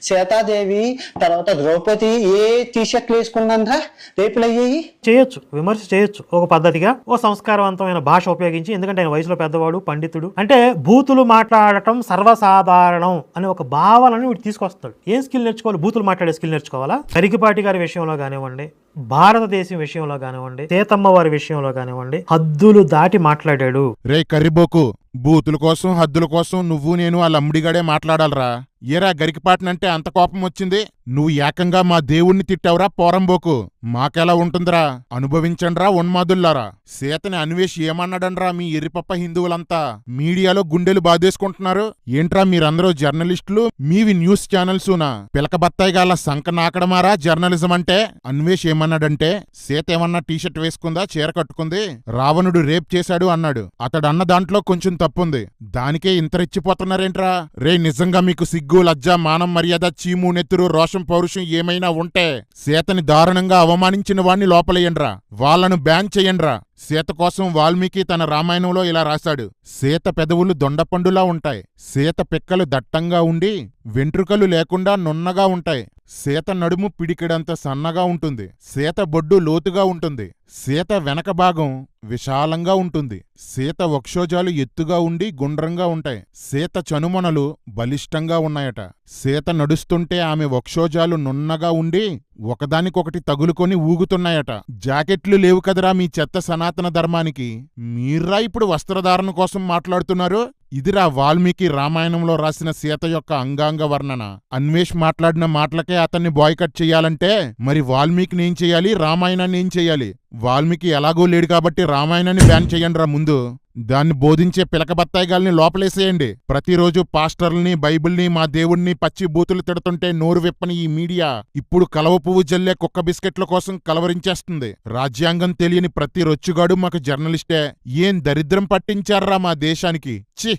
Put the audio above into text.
సీతాదేవి తర్వాత ద్రౌపది ఏ టీషర్ట్లు వేసుకుందా రేపులు అయ్యాయి. చేయొచ్చు, విమర్శ చేయొచ్చు ఒక పద్ధతిగా, ఓ సంస్కారవంతమైన భాష ఉపయోగించి. ఎందుకంటే ఆయన వయసులో పెద్దవాడు, పండితుడు. అంటే బూతులు మాట్లాడటం సర్వసాధారణం అనే ఒక భావనని వీడు తీసుకొస్తాడు. ఏం స్కిల్ నేర్చుకోవాలి? బూతులు మాట్లాడే స్కిల్ నేర్చుకోవాలా? కరికిపాటి గారి విషయంలో కానివ్వండి, భారతదేశం విషయంలో కానివ్వండి, సీతమ్మ వారి విషయంలో కానివ్వండి, హద్దులు దాటి మాట్లాడాడు. రే కర్రిబోకు, బూతుల కోసం హద్దుల కోసం నువ్వు నేను ఆ లంబడిగాడే మాట్లాడాలరా? ఏరా గరికిపాటనంటే అంత కోపం వచ్చింది? నువ్వు ఏకంగా మా దేవుణ్ణి తిట్టావురా పోరంబోకు. మాకెలా ఉంటుందిరా? అనుభవించండ్రా ఉన్మాదుల్లారా. సీతని అన్వేష్ ఏమన్నాడనరా మీ ఎర్రిపప్ప హిందువులంతా? మీడియాలో గుండెలు బాధేసుకుంటున్నారు ఏంట్రా మీరందరూ జర్నలిస్టులు? మీవి న్యూస్ ఛానల్సునా? పిలక బత్తాయిగాల సంక నాకడమారా జర్నలిజం అంటే? అన్వేష్ ఏమన్నాడంటే, సీత ఏమన్నా టీషర్ట్ వేసుకుందా, చీర కట్టుకుంది, రావణుడు రేప్ చేశాడు అన్నాడు. అతడన్న దాంట్లో కొంచెం తప్పుంది, దానికే ఇంత రెచ్చిపోతున్నారేంట్రా? రే నిజంగా మీకు సిగ్గు, లజ్జ, మానం, మర్యాద, చీము, నెత్తురు, రోషం, పౌరుషం ఏమైనా ఉంటే సీతని దారుణంగా అవమానించిన వాణ్ణి లోపలేయండ్రా, వాళ్లను బ్యాన్ చెయ్యండ్రా. సీత కోసం వాల్మీకి తన రామాయణంలో ఇలా రాశాడు: సీత పెదవులు దొండపండులా ఉంటాయి, సీత పిక్కలు దట్టంగా ఉండి వెంట్రుకలు లేకుండా నున్నగా ఉంటాయి, సీత నడుము పిడికిడంత సన్నగా ఉంటుంది, సీత బొడ్డు లోతుగా ఉంటుంది, సీత వెనక భాగం విశాలంగా ఉంటుంది, సీత వక్షోజాలు ఎత్తుగా ఉండి గుండ్రంగా ఉంటాయి, సీత చనుమొనలు బలిష్టంగా ఉన్నాయట, సీత నడుస్తుంటే ఆమె వక్షోజాలు నున్నగా ఉండి ఒకదానికొకటి తగులుకొని ఊగుతున్నాయట. జాకెట్లు లేవు కదరా మీ చెత్త సనాతన ధర్మానికి? మీర్రా ఇప్పుడు వస్త్రధారణ కోసం మాట్లాడుతున్నారు? ఇదిరా వాల్మీకి రామాయణంలో రాసిన సీత యొక్క అంగాంగ వర్ణన. అన్వేష్ మాట్లాడిన మాటలకే అతన్ని బాయ్కట్ చెయ్యాలంటే మరి వాల్మీకిని ఏం చెయ్యాలి, రామాయణాన్ని ఏం చెయ్యాలి? వాల్మీకి ఎలాగో లేడు కాబట్టి రామాయణాన్ని బ్యాన్ చెయ్యండ్రా ముందు. దాన్ని బోధించే పిలకబత్తాయిగాల్ని లోపలేసేయండి. ప్రతిరోజు పాస్టర్లని, బైబిల్ని, మా దేవుణ్ణి పచ్చి బూతులు తిడుతుంటే నోరు విప్పని ఈ మీడియా ఇప్పుడు కలవ పువ్వు జల్లే కుక్క బిస్కెట్ల కోసం కలవరించేస్తుంది. రాజ్యాంగం తెలియని ప్రతి రొచ్చుగాడు మాకు జర్నలిస్టే. ఏం దరిద్రం పట్టించారా మా దేశానికి? ఛీ!